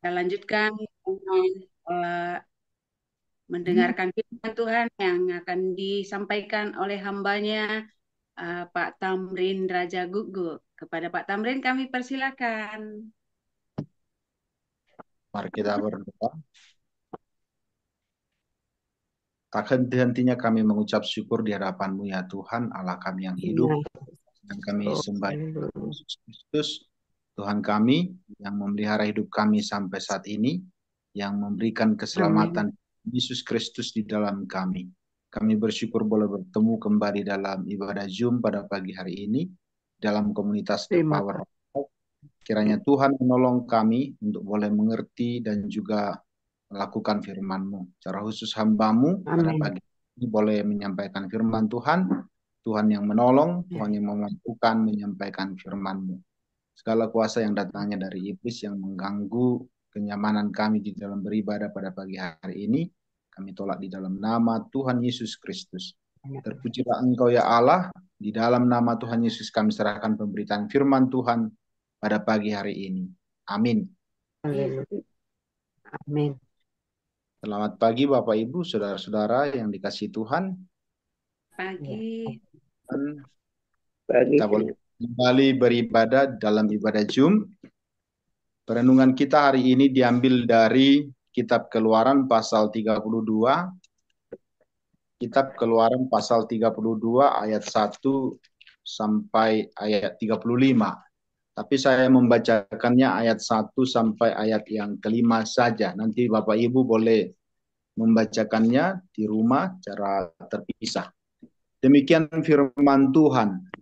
Kita lanjutkan dengan eh, mendengarkan firman Tuhan yang akan disampaikan oleh hambanya Pak Tamrin Raja Gugu. Kepada Pak Tamrin kami persilakan. Mari kita berdoa. Tak henti-hentinya kami mengucap syukur di hadapan-Mu ya Tuhan, Allah kami yang hidup, yang kami sembah Yesus Kristus, Tuhan kami yang memelihara hidup kami sampai saat ini, yang memberikan Amin. keselamatan Yesus Kristus di dalam kami. Kami bersyukur boleh bertemu kembali dalam ibadah Zoom pada pagi hari ini, dalam komunitas The Terima Power kasih. of God. Kiranya Tuhan menolong kami untuk boleh mengerti dan juga melakukan firman-Mu. Secara khusus hamba-Mu pada Amin. pagi ini boleh menyampaikan firman Tuhan, Tuhan yang menolong, Ya. Tuhan yang memampukan menyampaikan firman-Mu. Segala kuasa yang datangnya dari iblis yang mengganggu kenyamanan kami di dalam beribadah pada pagi hari ini, kami tolak di dalam nama Tuhan Yesus Kristus. Terpujilah Engkau ya Allah, di dalam nama Tuhan Yesus kami serahkan pemberitaan firman Tuhan pada pagi hari ini. Amin. Haleluya. Amin. Selamat pagi Bapak Ibu, saudara-saudara yang dikasihi Tuhan. Pagi. Dan Pagi. kita boleh kembali beribadah dalam ibadah Zoom. Perenungan kita hari ini diambil dari Kitab Keluaran pasal 32. Kitab Keluaran pasal 32 ayat 1 sampai ayat 35. Tapi saya membacakannya ayat 1 sampai ayat yang kelima saja. Nanti Bapak Ibu boleh membacakannya di rumah secara terpisah. Demikian firman Tuhan.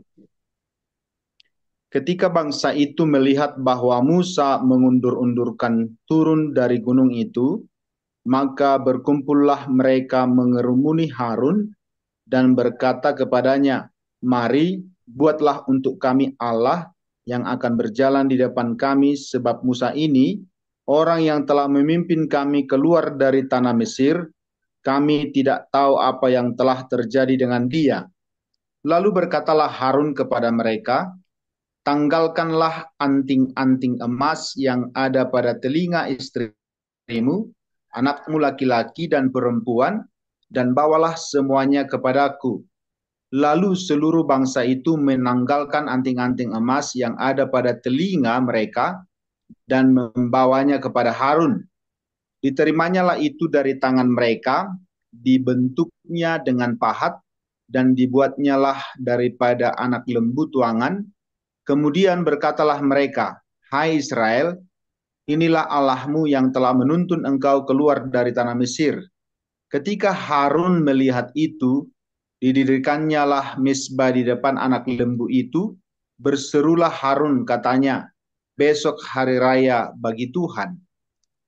Ketika bangsa itu melihat bahwa Musa mengundur-undurkan turun dari gunung itu, maka berkumpullah mereka mengerumuni Harun dan berkata kepadanya, "Mari, buatlah untuk kami Allah yang akan berjalan di depan kami, sebab Musa ini, orang yang telah memimpin kami keluar dari tanah Mesir, kami tidak tahu apa yang telah terjadi dengan dia." Lalu berkatalah Harun kepada mereka, "Tanggalkanlah anting-anting emas yang ada pada telinga istrimu, anakmu laki-laki dan perempuan, dan bawalah semuanya kepadaku." Lalu seluruh bangsa itu menanggalkan anting-anting emas yang ada pada telinga mereka dan membawanya kepada Harun. Diterimanya itu dari tangan mereka, dibentuknya dengan pahat, dan dibuatnyalah daripada anak lembu tuangan. Kemudian berkatalah mereka, "Hai Israel, inilah Allahmu yang telah menuntun engkau keluar dari tanah Mesir." Ketika Harun melihat itu, didirikannya lah mezbah di depan anak lembu itu. Berserulah Harun, katanya, "Besok hari raya bagi Tuhan."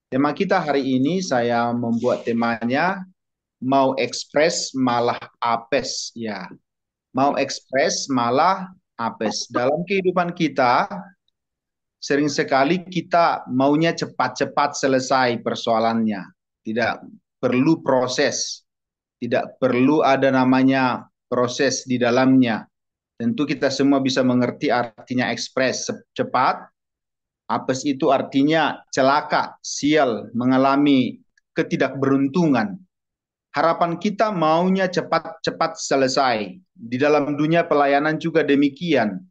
Tema kita hari ini saya membuat temanya mau ekspres malah apes, ya. Mau ekspres malah apes. Dalam kehidupan kita sering sekali kita maunya cepat-cepat selesai persoalannya. Tidak perlu proses. Tidak perlu ada namanya proses di dalamnya. Tentu kita semua bisa mengerti artinya ekspres, cepat. Apes itu artinya celaka, sial, mengalami ketidakberuntungan. Harapan kita maunya cepat-cepat selesai. Di dalam dunia pelayanan juga demikian.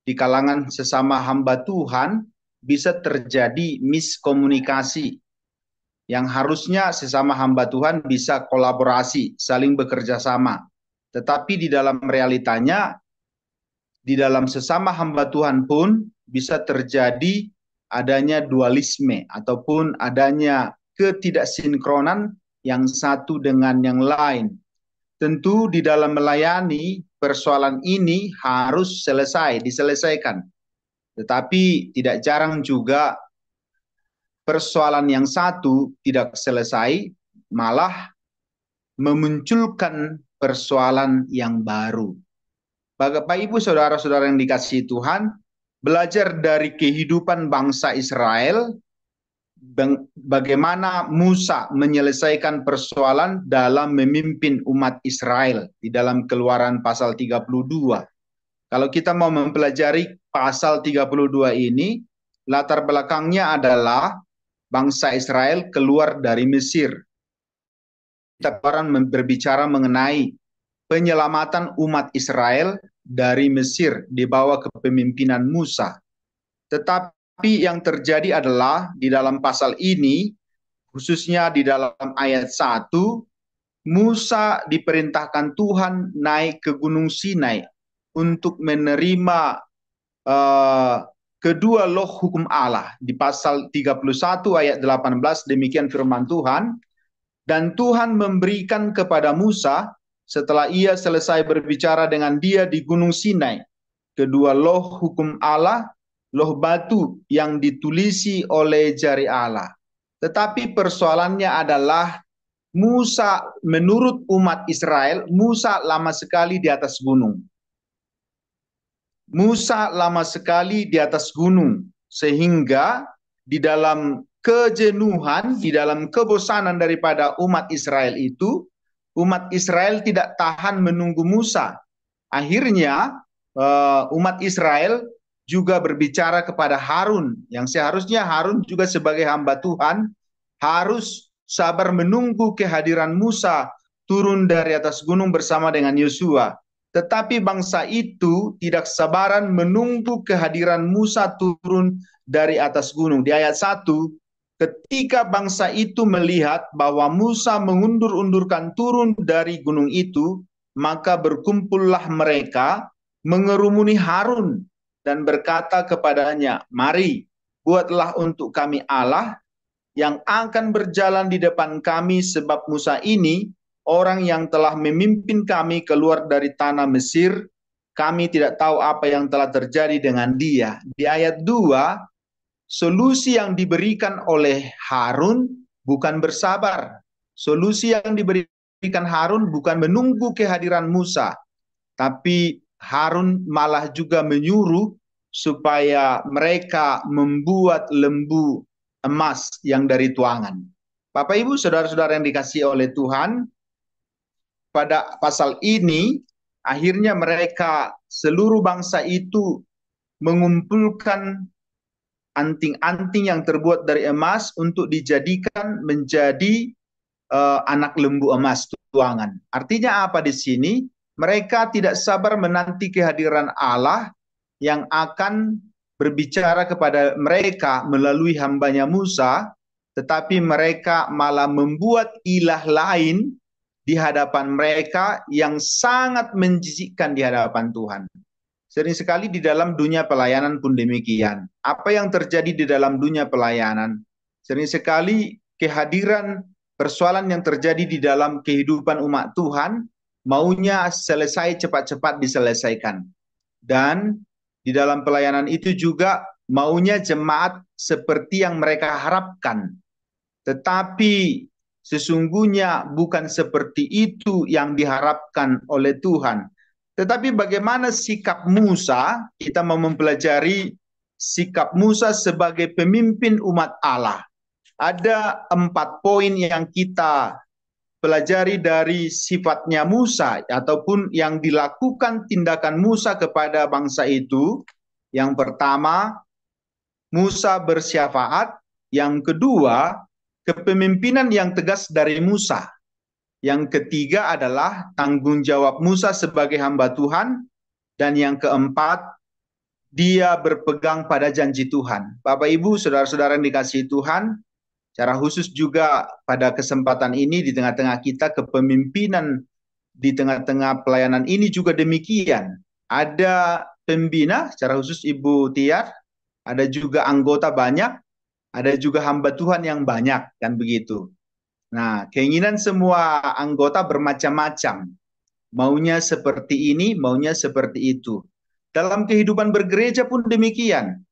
Di kalangan sesama hamba Tuhan bisa terjadi miskomunikasi. Yang harusnya sesama hamba Tuhan bisa kolaborasi, saling bekerja sama. Tetapi di dalam realitanya, di dalam sesama hamba Tuhan pun bisa terjadi adanya dualisme ataupun adanya ketidaksinkronan yang satu dengan yang lain. Tentu di dalam melayani persoalan ini harus diselesaikan. Tetapi tidak jarang juga persoalan yang satu tidak selesai, malah memunculkan persoalan yang baru. Bapak Ibu saudara-saudara yang dikasihi Tuhan, belajar dari kehidupan bangsa Israel, bagaimana Musa menyelesaikan persoalan dalam memimpin umat Israel di dalam Keluaran pasal 32. Kalau kita mau mempelajari pasal 32 ini, latar belakangnya adalah bangsa Israel keluar dari Mesir. Kita berbicara mengenai penyelamatan umat Israel dari Mesir di bawah kepemimpinan Musa. Tetapi yang terjadi adalah di dalam pasal ini, khususnya di dalam ayat 1, Musa diperintahkan Tuhan naik ke Gunung Sinai untuk menerima kedua loh hukum Allah. Di pasal 31 ayat 18 demikian firman Tuhan, dan Tuhan memberikan kepada Musa setelah ia selesai berbicara dengan dia di Gunung Sinai kedua loh hukum Allah, loh batu yang ditulisi oleh jari Allah. Tetapi persoalannya adalah Musa, menurut umat Israel, Musa lama sekali di atas gunung. Musa lama sekali di atas gunung, sehingga di dalam kejenuhan, di dalam kebosanan daripada umat Israel itu, umat Israel tidak tahan menunggu Musa. Akhirnya umat Israel juga berbicara kepada Harun, yang seharusnya Harun juga sebagai hamba Tuhan harus sabar menunggu kehadiran Musa turun dari atas gunung bersama dengan Yosua. Tetapi bangsa itu tidak sabaran menunggu kehadiran Musa turun dari atas gunung. Di ayat 1, ketika bangsa itu melihat bahwa Musa mengundur-undurkan turun dari gunung itu, maka berkumpullah mereka mengerumuni Harun dan berkata kepadanya, "Mari, buatlah untuk kami Allah yang akan berjalan di depan kami, sebab Musa ini orang yang telah memimpin kami keluar dari tanah Mesir. Kami tidak tahu apa yang telah terjadi dengan dia." Di ayat 2, solusi yang diberikan oleh Harun bukan bersabar. Solusi yang diberikan Harun bukan menunggu kehadiran Musa, tapi Harun malah juga menyuruh supaya mereka membuat lembu emas yang dari tuangan. Bapak Ibu, saudara-saudara yang dikasihi oleh Tuhan, pada pasal ini akhirnya mereka, seluruh bangsa itu, mengumpulkan anting-anting yang terbuat dari emas untuk dijadikan menjadi anak lembu emas tuangan. Artinya apa di sini? Mereka tidak sabar menanti kehadiran Allah yang akan berbicara kepada mereka melalui hambanya Musa, tetapi mereka malah membuat ilah lain di hadapan mereka yang sangat menjijikkan di hadapan Tuhan. Sering sekali di dalam dunia pelayanan pun demikian. Apa yang terjadi di dalam dunia pelayanan? Sering sekali kehadiran persoalan yang terjadi di dalam kehidupan umat Tuhan maunya selesai cepat-cepat diselesaikan. Dan di dalam pelayanan itu juga maunya jemaat seperti yang mereka harapkan. Tetapi sesungguhnya bukan seperti itu yang diharapkan oleh Tuhan. Tetapi bagaimana sikap Musa? Kita mau mempelajari sikap Musa sebagai pemimpin umat Allah. Ada 4 poin yang kita pelajari dari sifatnya Musa ataupun yang dilakukan tindakan Musa kepada bangsa itu. Yang pertama, Musa bersyafaat. Yang kedua, kepemimpinan yang tegas dari Musa. Yang ketiga adalah tanggung jawab Musa sebagai hamba Tuhan. Dan yang keempat, dia berpegang pada janji Tuhan. Bapak Ibu, saudara-saudara yang dikasihi Tuhan, secara khusus juga pada kesempatan ini di tengah-tengah kita, kepemimpinan di tengah-tengah pelayanan ini juga demikian. Ada pembina, secara khusus Ibu Tiar, ada juga anggota banyak, ada juga hamba Tuhan yang banyak, kan begitu. Nah, keinginan semua anggota bermacam-macam. Maunya seperti ini, maunya seperti itu. Dalam kehidupan bergereja pun demikian.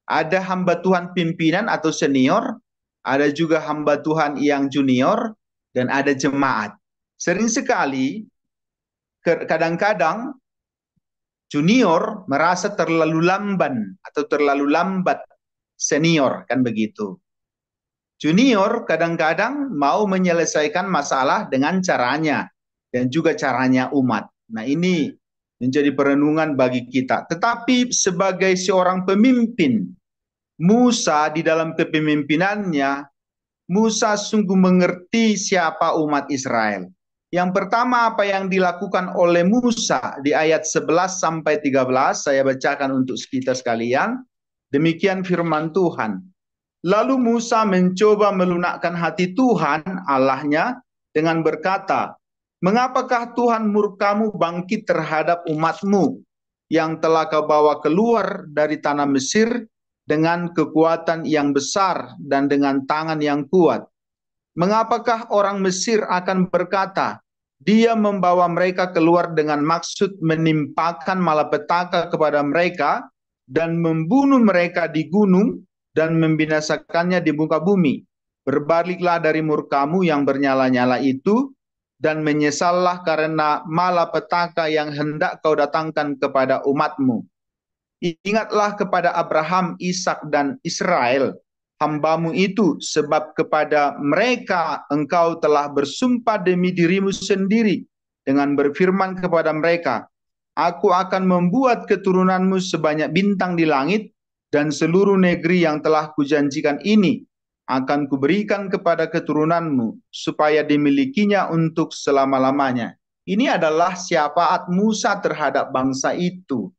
Ada hamba Tuhan pimpinan atau senior, ada juga hamba Tuhan yang junior, dan ada jemaat. Sering sekali, kadang-kadang junior merasa terlalu lamban atau terlalu lambat senior, kan begitu. Junior kadang-kadang mau menyelesaikan masalah dengan caranya dan juga caranya umat. Nah, ini menjadi perenungan bagi kita. Tetapi sebagai seorang pemimpin, Musa di dalam kepemimpinannya, Musa sungguh mengerti siapa umat Israel. Yang pertama apa yang dilakukan oleh Musa di ayat 11 sampai 13, saya bacakan untuk kita sekalian. Demikian firman Tuhan. Lalu Musa mencoba melunakkan hati Tuhan Allahnya dengan berkata, "Mengapakah Tuhan murkamu bangkit terhadap umatmu yang telah kau bawa keluar dari tanah Mesir dengan kekuatan yang besar dan dengan tangan yang kuat? Mengapakah orang Mesir akan berkata, dia membawa mereka keluar dengan maksud menimpakan malapetaka kepada mereka dan membunuh mereka di gunung dan membinasakannya di muka bumi. Berbaliklah dari murkamu yang bernyala-nyala itu dan menyesallah karena malapetaka yang hendak kau datangkan kepada umatmu. Ingatlah kepada Abraham, Ishak dan Israel, hambamu itu, sebab kepada mereka engkau telah bersumpah demi dirimu sendiri dengan berfirman kepada mereka, aku akan membuat keturunanmu sebanyak bintang di langit, dan seluruh negeri yang telah kujanjikan ini akan kuberikan kepada keturunanmu, supaya dimilikinya untuk selama-lamanya. Ini adalah syafaat Musa terhadap bangsa itu.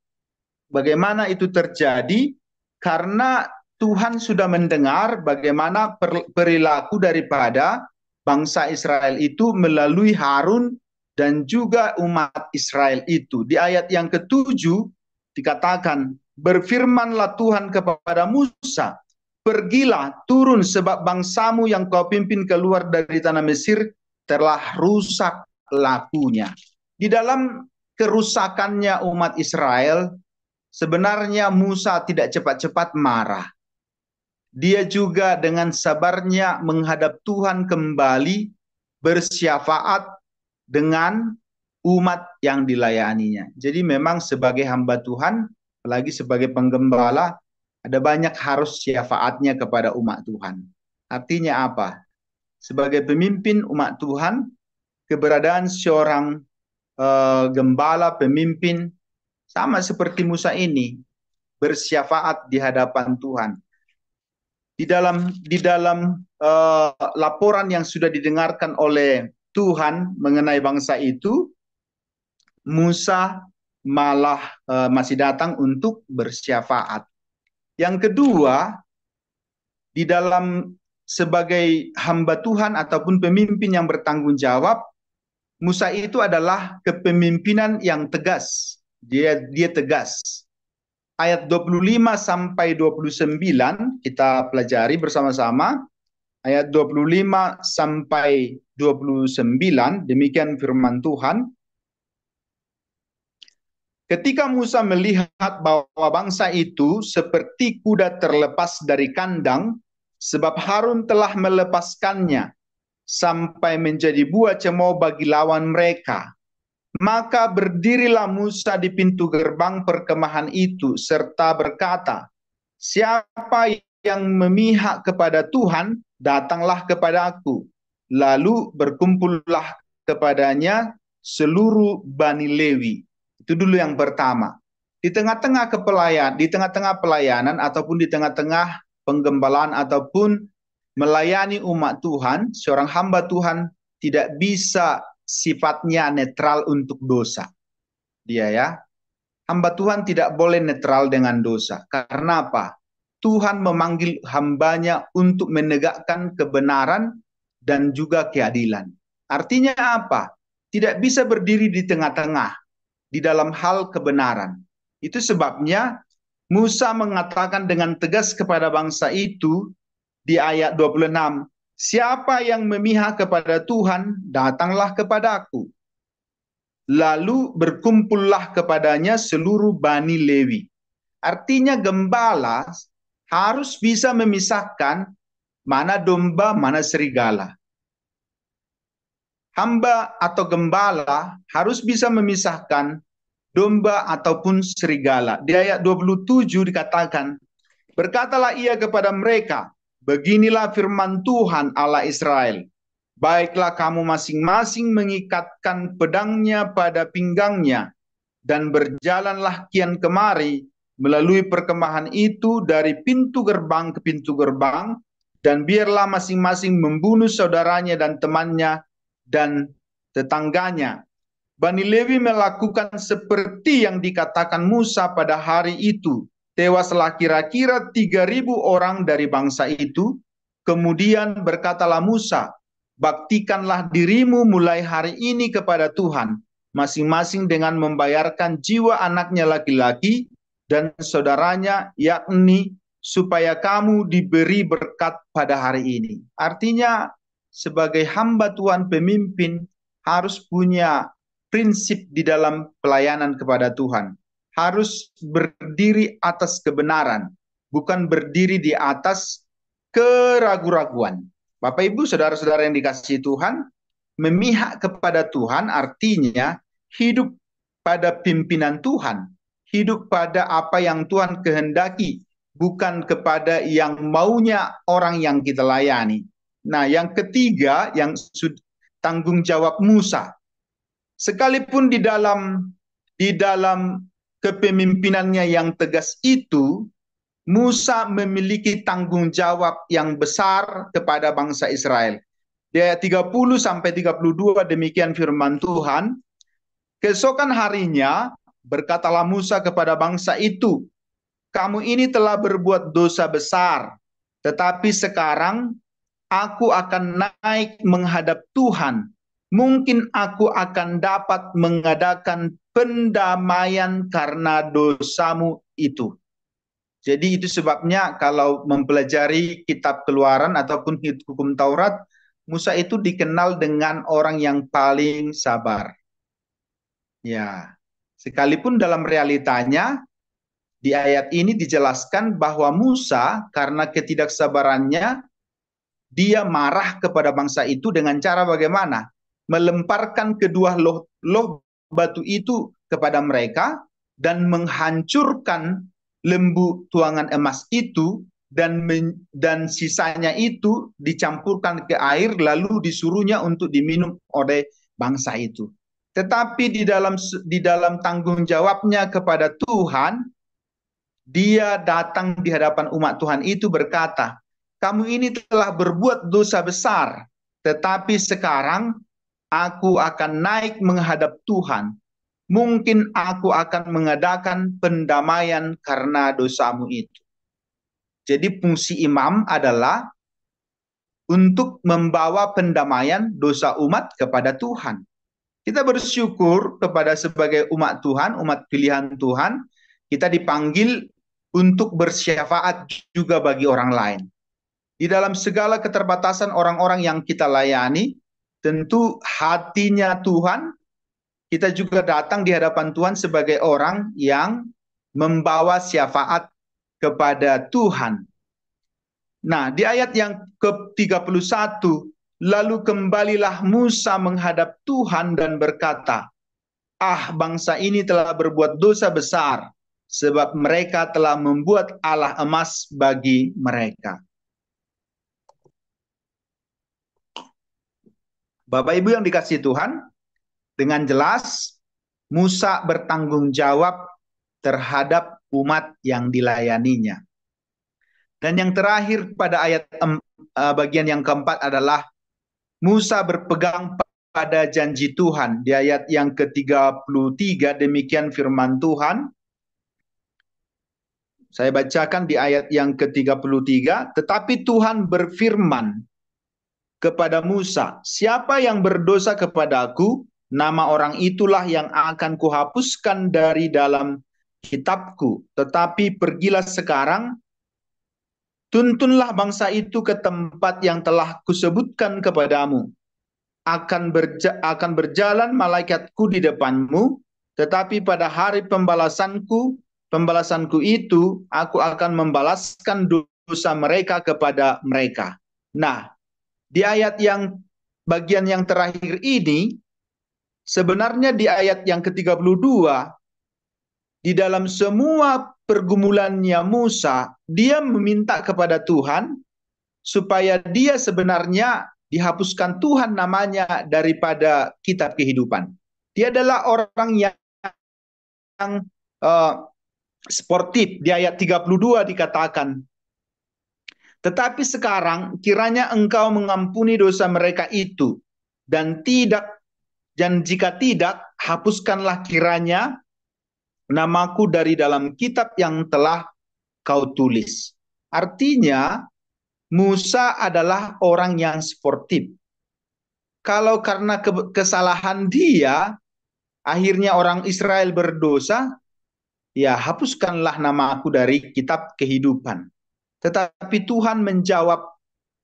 Bagaimana itu terjadi? Karena Tuhan sudah mendengar bagaimana perilaku daripada bangsa Israel itu melalui Harun dan juga umat Israel itu. Di ayat yang ketujuh dikatakan, berfirmanlah Tuhan kepada Musa, pergilah turun sebab bangsamu yang kau pimpin keluar dari tanah Mesir telah rusak lakunya. Di dalam kerusakannya umat Israel, sebenarnya Musa tidak cepat-cepat marah. Dia juga dengan sabarnya menghadap Tuhan kembali bersyafaat dengan umat yang dilayaninya. Jadi memang sebagai hamba Tuhan, apalagi sebagai penggembala, ada banyak harus syafaatnya kepada umat Tuhan. Artinya apa? Sebagai pemimpin umat Tuhan, keberadaan seorang gembala, pemimpin, sama seperti Musa ini, bersyafaat di hadapan Tuhan. Di dalam laporan yang sudah didengarkan oleh Tuhan mengenai bangsa itu, Musa malah masih datang untuk bersyafaat. Yang kedua, di dalam sebagai hamba Tuhan ataupun pemimpin yang bertanggung jawab, Musa itu adalah kepemimpinan yang tegas. Dia tegas. Ayat 25 sampai 29 kita pelajari bersama-sama. Ayat 25 sampai 29, demikian firman Tuhan. Ketika Musa melihat bahwa bangsa itu seperti kuda terlepas dari kandang, sebab Harun telah melepaskannya sampai menjadi buah cemooh bagi lawan mereka. Maka berdirilah Musa di pintu gerbang perkemahan itu serta berkata, siapa yang memihak kepada Tuhan, datanglah kepada aku. Lalu berkumpullah kepadanya seluruh Bani Lewi. Itu dulu yang pertama. Di tengah-tengah pelayanan ataupun di tengah-tengah penggembalaan ataupun melayani umat Tuhan, seorang hamba Tuhan tidak bisa sifatnya netral untuk dosa. Dia ya, hamba Tuhan tidak boleh netral dengan dosa. Karena apa? Tuhan memanggil hambanya untuk menegakkan kebenaran dan juga keadilan. Artinya apa? Tidak bisa berdiri di tengah-tengah di dalam hal kebenaran. Itu sebabnya Musa mengatakan dengan tegas kepada bangsa itu di ayat 26, siapa yang memihak kepada Tuhan, datanglah kepadaku. Lalu berkumpullah kepadanya seluruh Bani Lewi. Artinya gembala harus bisa memisahkan mana domba, mana serigala. Hamba atau gembala harus bisa memisahkan domba ataupun serigala. Di ayat 27 dikatakan, berkatalah ia kepada mereka, beginilah firman Tuhan Allah Israel. Baiklah kamu masing-masing mengikatkan pedangnya pada pinggangnya, dan berjalanlah kian kemari melalui perkemahan itu dari pintu gerbang ke pintu gerbang, dan biarlah masing-masing membunuh saudaranya dan temannya dan tetangganya. Bani Lewi melakukan seperti yang dikatakan Musa pada hari itu. Tewaslah kira-kira 3.000 orang dari bangsa itu. Kemudian berkatalah Musa, baktikanlah dirimu mulai hari ini kepada Tuhan, masing-masing dengan membayarkan jiwa anaknya laki-laki dan saudaranya, yakni supaya kamu diberi berkat pada hari ini. Artinya, sebagai hamba Tuhan pemimpin harus punya prinsip di dalam pelayanan kepada Tuhan. Harus berdiri atas kebenaran, bukan berdiri di atas keraguan-raguan. Bapak Ibu, saudara-saudara yang dikasihi Tuhan, memihak kepada Tuhan artinya hidup pada pimpinan Tuhan, hidup pada apa yang Tuhan kehendaki, bukan kepada yang maunya orang yang kita layani. Nah, yang ketiga, yang tanggung jawab Musa. Sekalipun di dalam kepemimpinannya yang tegas itu, Musa memiliki tanggung jawab yang besar kepada bangsa Israel. Di ayat 30 sampai 32 demikian firman Tuhan, keesokan harinya berkatalah Musa kepada bangsa itu, kamu ini telah berbuat dosa besar, tetapi sekarang aku akan naik menghadap Tuhan. Mungkin aku akan dapat mengadakan pendamaian karena dosamu itu. Jadi itu sebabnya kalau mempelajari kitab Keluaran ataupun hukum Taurat, Musa itu dikenal dengan orang yang paling sabar. Ya, sekalipun dalam realitanya di ayat ini dijelaskan bahwa Musa karena ketidaksabarannya dia marah kepada bangsa itu dengan cara bagaimana? Melemparkan kedua loh batu itu kepada mereka dan menghancurkan lembu tuangan emas itu, dan sisanya itu dicampurkan ke air lalu disuruhnya untuk diminum oleh bangsa itu. Tetapi di dalam tanggung jawabnya kepada Tuhan, dia datang di hadapan umat Tuhan itu berkata, kamu ini telah berbuat dosa besar, tetapi sekarang aku akan naik menghadap Tuhan. Mungkin aku akan mengadakan pendamaian karena dosamu itu. Jadi fungsi imam adalah untuk membawa pendamaian dosa umat kepada Tuhan. Kita bersyukur kepada sebagai umat Tuhan, umat pilihan Tuhan, kita dipanggil untuk bersyafaat juga bagi orang lain. Di dalam segala keterbatasan orang-orang yang kita layani, tentu hatinya Tuhan, kita juga datang di hadapan Tuhan sebagai orang yang membawa syafaat kepada Tuhan. Nah, di ayat yang ke-31, lalu kembalilah Musa menghadap Tuhan dan berkata, ah, bangsa ini telah berbuat dosa besar, sebab mereka telah membuat Allah emas bagi mereka. Bapak Ibu yang dikasihi Tuhan, dengan jelas Musa bertanggung jawab terhadap umat yang dilayaninya. Dan yang terakhir pada ayat bagian yang keempat adalah Musa berpegang pada janji Tuhan. Di ayat yang ke-33 demikian firman Tuhan. Saya bacakan di ayat yang ke-33, tetapi Tuhan berfirman kepada Musa, siapa yang berdosa kepadaku, nama orang itulah yang akan kuhapuskan dari dalam kitabku. Tetapi pergilah sekarang, tuntunlah bangsa itu ke tempat yang telah kusebutkan kepadamu. Akan berjalan malaikatku di depanmu, tetapi pada hari pembalasanku itu, aku akan membalaskan dosa mereka kepada mereka. Nah, di ayat yang bagian yang terakhir ini, sebenarnya di ayat yang ke-32, di dalam semua pergumulannya Musa, dia meminta kepada Tuhan supaya dia sebenarnya dihapuskan Tuhan namanya daripada kitab kehidupan. Dia adalah orang yang sportif. Di ayat 32 dikatakan, tetapi sekarang kiranya engkau mengampuni dosa mereka itu, dan jika tidak, hapuskanlah kiranya namaku dari dalam kitab yang telah kau tulis. Artinya, Musa adalah orang yang sportif. Kalau karena kesalahan dia, akhirnya orang Israel berdosa, ya hapuskanlah namaku dari kitab kehidupan. Tetapi Tuhan menjawab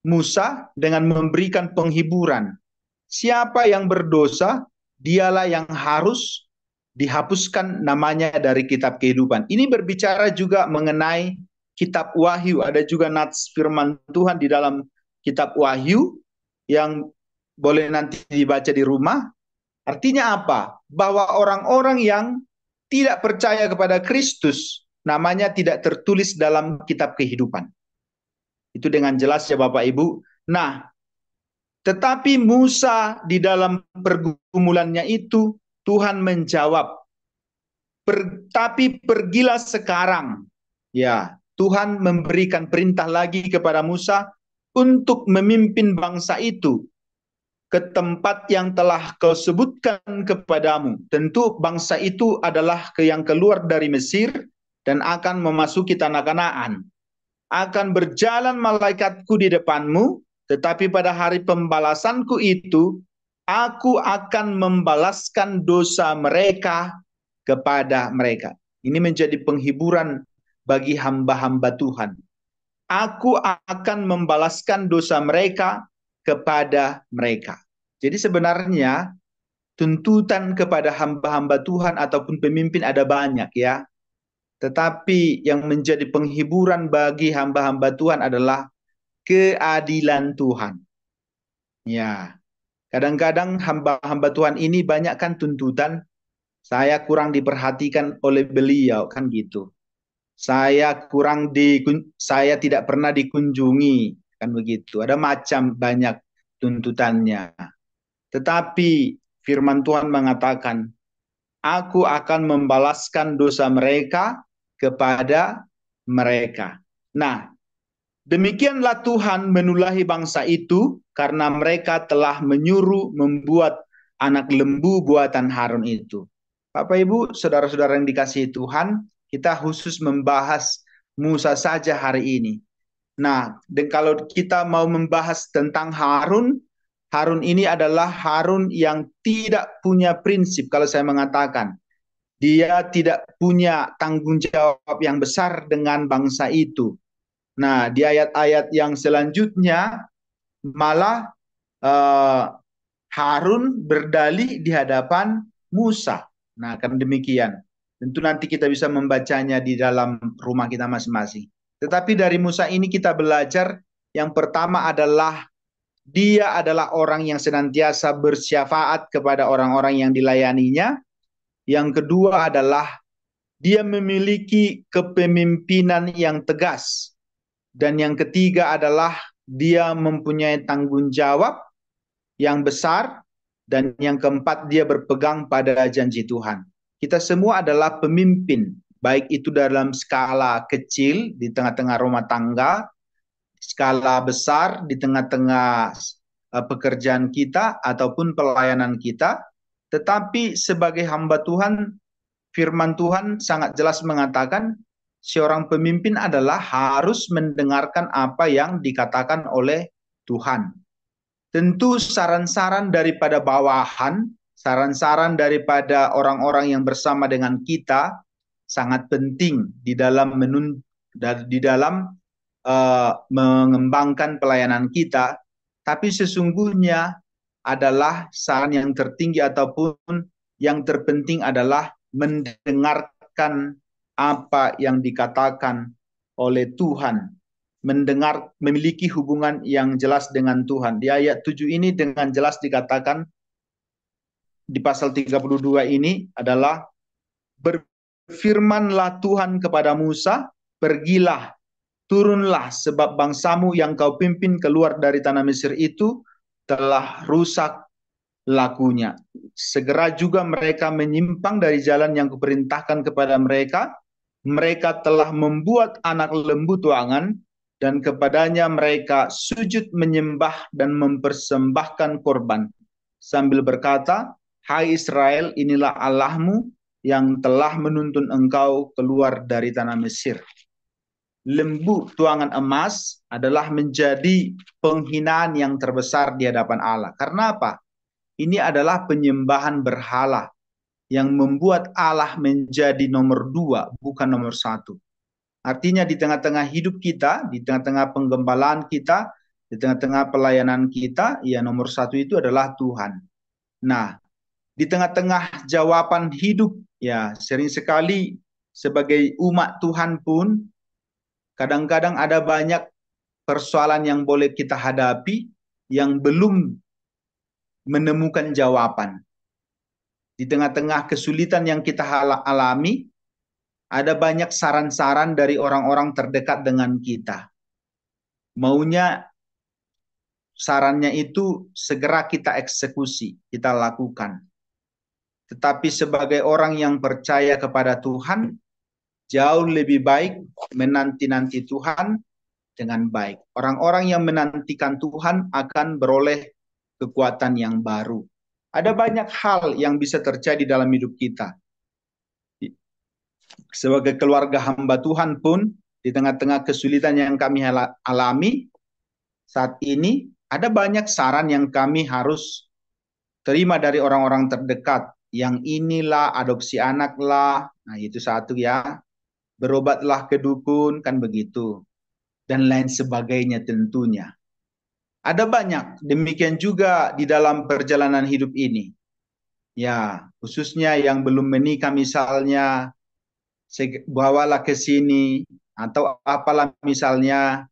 Musa dengan memberikan penghiburan. Siapa yang berdosa, dialah yang harus dihapuskan namanya dari kitab kehidupan. Ini berbicara juga mengenai kitab Wahyu. Ada juga nats firman Tuhan di dalam kitab Wahyu yang boleh nanti dibaca di rumah. Artinya apa? Bahwa orang-orang yang tidak percaya kepada Kristus, namanya tidak tertulis dalam kitab kehidupan. Itu dengan jelas ya Bapak Ibu. Nah, tetapi Musa di dalam pergumulannya itu, Tuhan menjawab, tapi pergilah sekarang. Ya, Tuhan memberikan perintah lagi kepada Musa untuk memimpin bangsa itu ke tempat yang telah kau sebutkan kepadamu. Tentu bangsa itu adalah yang keluar dari Mesir dan akan memasuki tanah Kanaan. Akan berjalan malaikatku di depanmu, tetapi pada hari pembalasanku itu, aku akan membalaskan dosa mereka kepada mereka. Ini menjadi penghiburan bagi hamba-hamba Tuhan. Aku akan membalaskan dosa mereka kepada mereka. Jadi sebenarnya tuntutan kepada hamba-hamba Tuhan ataupun pemimpin ada banyak ya. Tetapi yang menjadi penghiburan bagi hamba-hamba Tuhan adalah keadilan Tuhan. Ya, kadang-kadang hamba-hamba Tuhan ini banyak kan tuntutan, saya kurang diperhatikan oleh beliau kan gitu. Saya tidak pernah dikunjungi kan begitu. Ada macam banyak tuntutannya. Tetapi firman Tuhan mengatakan, aku akan membalaskan dosa mereka kepada mereka. Nah, demikianlah Tuhan menulahi bangsa itu karena mereka telah menyuruh membuat anak lembu buatan Harun itu. Bapak Ibu, saudara-saudara yang dikasihi Tuhan, kita khusus membahas Musa saja hari ini. Nah, dan kalau kita mau membahas tentang Harun, Harun ini adalah Harun yang tidak punya prinsip kalau saya mengatakan. Dia tidak punya tanggung jawab yang besar dengan bangsa itu. Nah, di ayat-ayat yang selanjutnya malah uh, Harun berdalih di hadapan Musa. Nah, karena demikian. Tentu nanti kita bisa membacanya di dalam rumah kita masing-masing. Tetapi dari Musa ini kita belajar yang pertama adalah dia adalah orang yang senantiasa bersyafaat kepada orang-orang yang dilayaninya. Yang kedua adalah dia memiliki kepemimpinan yang tegas. Dan yang ketiga adalah dia mempunyai tanggung jawab yang besar. Dan yang keempat, dia berpegang pada janji Tuhan. Kita semua adalah pemimpin, baik itu dalam skala kecil di tengah-tengah rumah tangga, skala besar di tengah-tengah pekerjaan kita ataupun pelayanan kita. Tetapi sebagai hamba Tuhan, firman Tuhan sangat jelas mengatakan seorang pemimpin adalah harus mendengarkan apa yang dikatakan oleh Tuhan. Tentu saran-saran daripada bawahan, saran-saran daripada orang-orang yang bersama dengan kita sangat penting di dalam mengembangkan pelayanan kita. Tapi sesungguhnya adalah saran yang tertinggi ataupun yang terpenting adalah mendengarkan apa yang dikatakan oleh Tuhan, memiliki hubungan yang jelas dengan Tuhan. Di ayat 7 ini dengan jelas dikatakan di pasal 32 ini adalah berfirmanlah Tuhan kepada Musa, pergilah, turunlah sebab bangsamu yang kau pimpin keluar dari tanah Mesir itu telah rusak lakunya. Segera juga mereka menyimpang dari jalan yang kuperintahkan kepada mereka mereka telah membuat anak lembu tuangan, dan kepadanya mereka sujud menyembah dan mempersembahkan korban, sambil berkata, Hai Israel, inilah Allahmu yang telah menuntun engkau keluar dari tanah Mesir. Lembu tuangan emas adalah menjadi penghinaan yang terbesar di hadapan Allah. Karena apa? Ini adalah penyembahan berhala yang membuat Allah menjadi nomor dua, bukan nomor satu. Artinya di tengah-tengah hidup kita, di tengah-tengah penggembalaan kita, di tengah-tengah pelayanan kita, ya nomor satu itu adalah Tuhan. Nah, di tengah-tengah jawaban hidup, ya sering sekali sebagai umat Tuhan pun, kadang-kadang ada banyak persoalan yang boleh kita hadapi yang belum menemukan jawaban. Di tengah-tengah kesulitan yang kita alami, ada banyak saran-saran dari orang-orang terdekat dengan kita. Maunya sarannya itu segera kita eksekusi, kita lakukan. Tetapi sebagai orang yang percaya kepada Tuhan, jauh lebih baik menanti-nanti Tuhan dengan baik. Orang-orang yang menantikan Tuhan akan beroleh kekuatan yang baru. Ada banyak hal yang bisa terjadi dalam hidup kita. Sebagai keluarga hamba Tuhan pun, di tengah-tengah kesulitan yang kami alami saat ini, ada banyak saran yang kami harus terima dari orang-orang terdekat. Yang inilah, adopsi anak lah, nah itu satu ya. Berobatlah ke dukun, kan begitu. Dan lain sebagainya tentunya. Ada banyak, demikian juga di dalam perjalanan hidup ini. Ya, khususnya yang belum menikah misalnya, bawalah ke sini, atau apalah misalnya,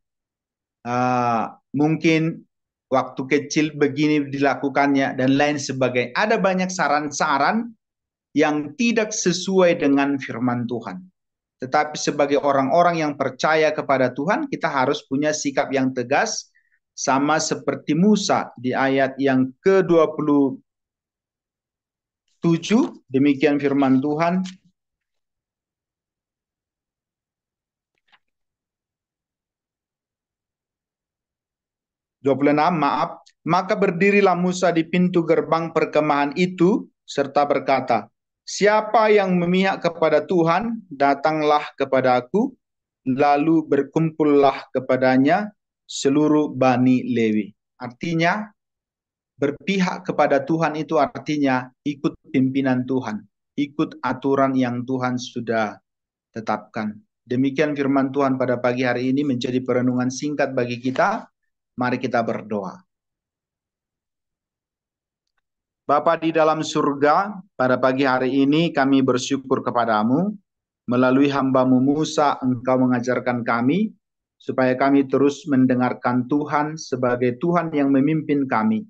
mungkin waktu kecil begini dilakukannya, dan lain sebagainya. Ada banyak saran-saran yang tidak sesuai dengan firman Tuhan. Tetapi sebagai orang-orang yang percaya kepada Tuhan, kita harus punya sikap yang tegas, sama seperti Musa di ayat yang ke-27, demikian firman Tuhan. 26, maaf. Maka berdirilah Musa di pintu gerbang perkemahan itu, serta berkata, siapa yang memihak kepada Tuhan, datanglah kepada aku, lalu berkumpullah kepadanya seluruh Bani Lewi. Artinya, berpihak kepada Tuhan itu artinya ikut pimpinan Tuhan, ikut aturan yang Tuhan sudah tetapkan. Demikian firman Tuhan pada pagi hari ini menjadi perenungan singkat bagi kita. Mari kita berdoa. Bapa di dalam surga, pada pagi hari ini kami bersyukur kepadamu. Melalui hamba-Mu Musa, Engkau mengajarkan kami, supaya kami terus mendengarkan Tuhan sebagai Tuhan yang memimpin kami,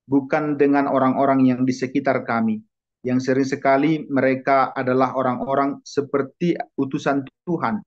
bukan dengan orang-orang yang di sekitar kami, yang sering sekali mereka adalah orang-orang seperti utusan Tuhan,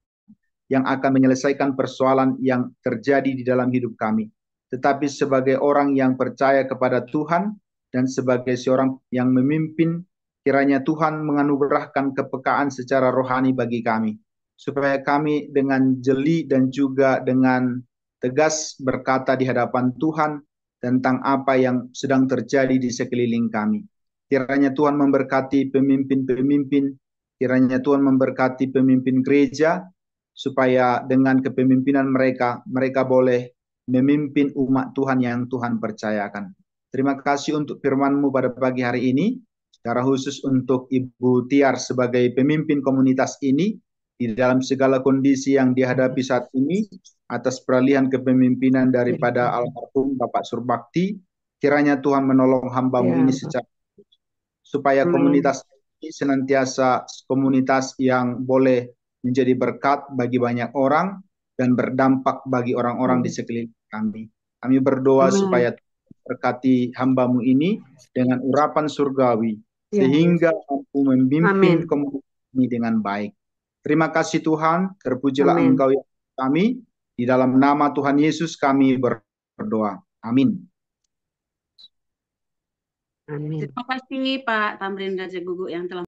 yang akan menyelesaikan persoalan yang terjadi di dalam hidup kami. Tetapi sebagai orang yang percaya kepada Tuhan, dan sebagai seorang yang memimpin, kiranya Tuhan menganugerahkan kepekaan secara rohani bagi kami, supaya kami dengan jeli dan juga dengan tegas berkata di hadapan Tuhan tentang apa yang sedang terjadi di sekeliling kami. Kiranya Tuhan memberkati pemimpin-pemimpin, kiranya Tuhan memberkati pemimpin gereja, supaya dengan kepemimpinan mereka, mereka boleh memimpin umat Tuhan yang Tuhan percayakan. Terima kasih untuk firman-Mu pada pagi hari ini, secara khusus untuk Ibu Tiar sebagai pemimpin komunitas ini, di dalam segala kondisi yang dihadapi saat ini, atas peralihan kepemimpinan daripada almarhum Bapak Surbakti, kiranya Tuhan menolong hamba-Mu ini secara supaya komunitas ini senantiasa komunitas yang boleh menjadi berkat bagi banyak orang dan berdampak bagi orang-orang di sekeliling kami. Kami berdoa supaya berkati hamba-Mu ini dengan urapan surgawi, sehingga mampu memimpin komunitas ini dengan baik. Terima kasih Tuhan, terpujilah Engkau ya kami, di dalam nama Tuhan Yesus kami berdoa. Amin. Terima kasih Pak Tamrin Raja Gugu yang telah